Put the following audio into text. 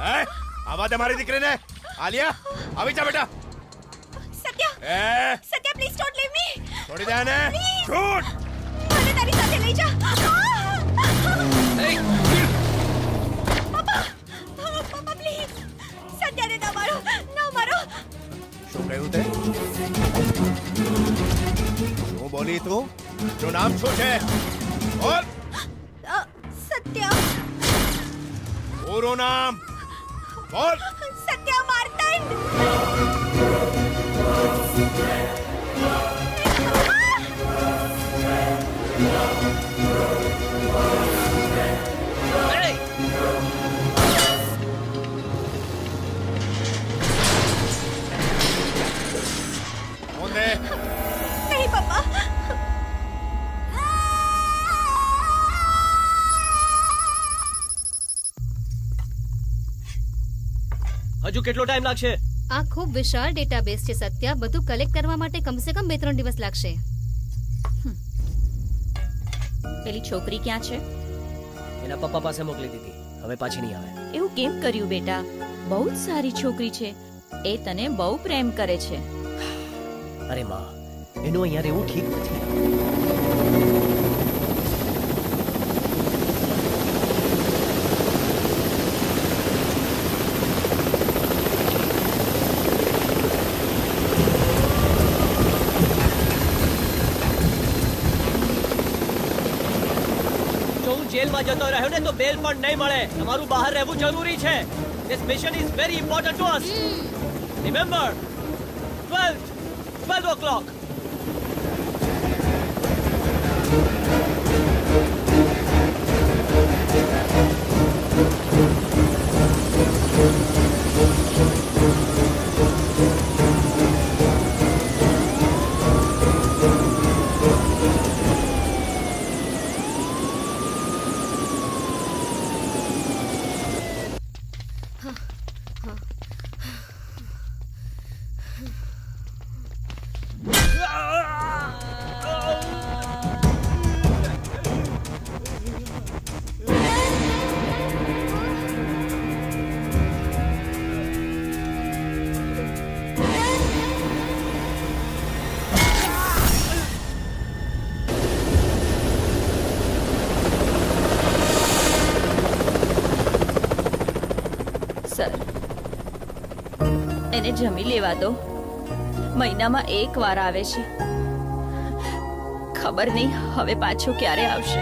આવા દે મારી દીકરીને. આલિયા આવી જા બેટા. સત્ય સત્ય પ્લીઝ ડોન્ટ લીવ મી. છોડી દે ને. છૂટ. મને તારી સાથે લઈ જા. પપ્પા પપ્પા પ્લીઝ સત્યને ના મારો ના મારો. શું કહ્યું તે? શું બોલી તું? શું નામ શું છે? બોલ. સત્ય. પૂરું નામ બોલ. સત્ય માર્તંડ. ફોન દે. નહીં પપ્પા. હજુ કેટલો ટાઈમ લાગશે? આ ખૂબ વિશાળ ડેટાબેઝ છે સત્યા. બધું કલેક્ટ કરવા માટે કમસે કમ 2-3 દિવસ લાગશે. પેલી છોકરી ક્યાં છે? એના પપ્પા પાસે મોકલી દીધી. હવે પાછી નહીં આવે. એવું કેમ કર્યું બેટા? બહુ જ સારી છોકરી છે. એ તને બહુ પ્રેમ કરે છે. અરે માં, એનું અહીંયા રહેવું ઠીક નથી. જેલમાં જતો રહ્યો ને તો બેલ પણ નહીં મળે. તમારું બહાર રહેવું જરૂરી છે. This mission is very important to us. Remember, 12 o'clock. Sir, એને જમી લેવા દો. મહિનામાં 1 વાર આવે છે. ખબર નહીં હવે પાછો ક્યારે આવશે.